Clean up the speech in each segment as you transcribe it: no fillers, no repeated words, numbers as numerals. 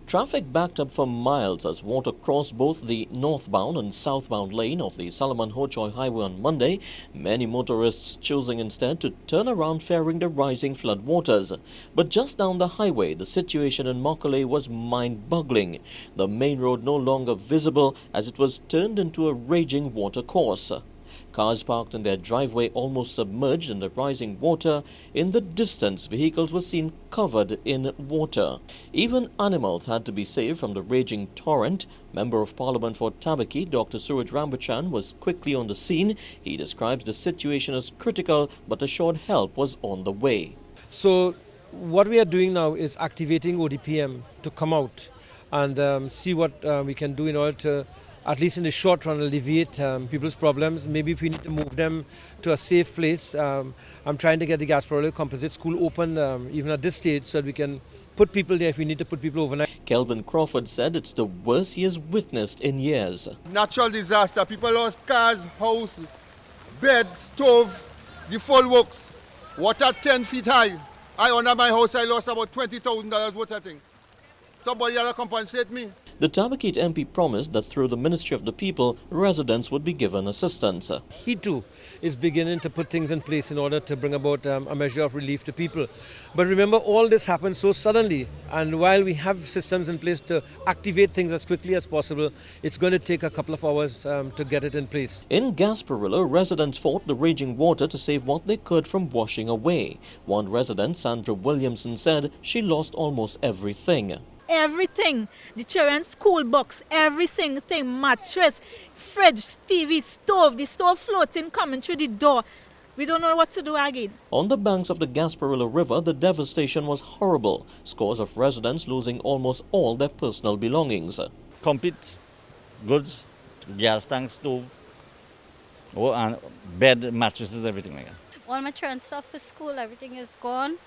Traffic backed up for miles as water crossed both the northbound and southbound lane of the Solomon Hochoy Highway on Monday, many motorists choosing instead to turn around fearing the rising flood waters. But just down the highway, the situation in Mokalay was mind-boggling. The main road no longer visible as it was turned into a raging water course. Cars parked in their driveway almost submerged in the rising water. In the distance, vehicles were seen covered in water. Even animals had to be saved from the raging torrent. Member of Parliament for Tabaki, Dr. Rambachan, was quickly on the scene. He describes the situation as critical, but assured help was on the way. So what we are doing now is activating ODPM to come out and see what we can do in order to, at least in the short run, alleviate people's problems. Maybe if we need to move them to a safe place. I'm trying to get the Gasparilla Composite School open even at this stage so that we can put people there if we need to put people overnight. Kelvin Crawford said it's the worst he has witnessed in years. Natural disaster, people lost cars, house, bed, stove, the full works. Water 10 feet high. Under my house I lost about $20,000 worth of thing. Somebody ought to compensate me. The Tabakit MP promised that through the Ministry of the People, residents would be given assistance. He too is beginning to put things in place in order to bring about a measure of relief to people. But remember, all this happened so suddenly, and while we have systems in place to activate things as quickly as possible, it's going to take a couple of hours to get it in place. In Gasparilla, residents fought the raging water to save what they could from washing away. One resident, Sandra Williamson, said she lost almost everything. Everything, the children's school box, every single thing, mattress, fridge, TV, stove, the stove floating coming through the door. We don't know what to do again. On the banks of the Gasparilla River, the devastation was horrible. Scores of residents losing almost all their personal belongings. Complete goods, gas tank, stove, and bed, mattresses, everything like that. All my children's stuff for school, everything is gone.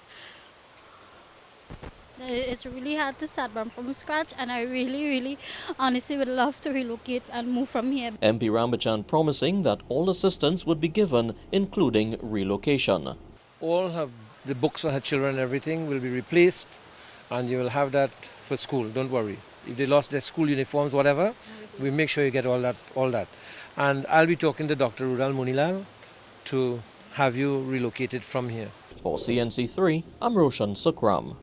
It's really hard to start from scratch, and I really, honestly would love to relocate and move from here. MP Rambachan promising that all assistance would be given, including relocation. All the books of her children and everything will be replaced, and you will have that for school, don't worry. If they lost their school uniforms, whatever, we make sure you get all that. And I'll be talking to Dr. Rudal Munilal to have you relocated from here. For CNC3, I'm Roshan Sukram.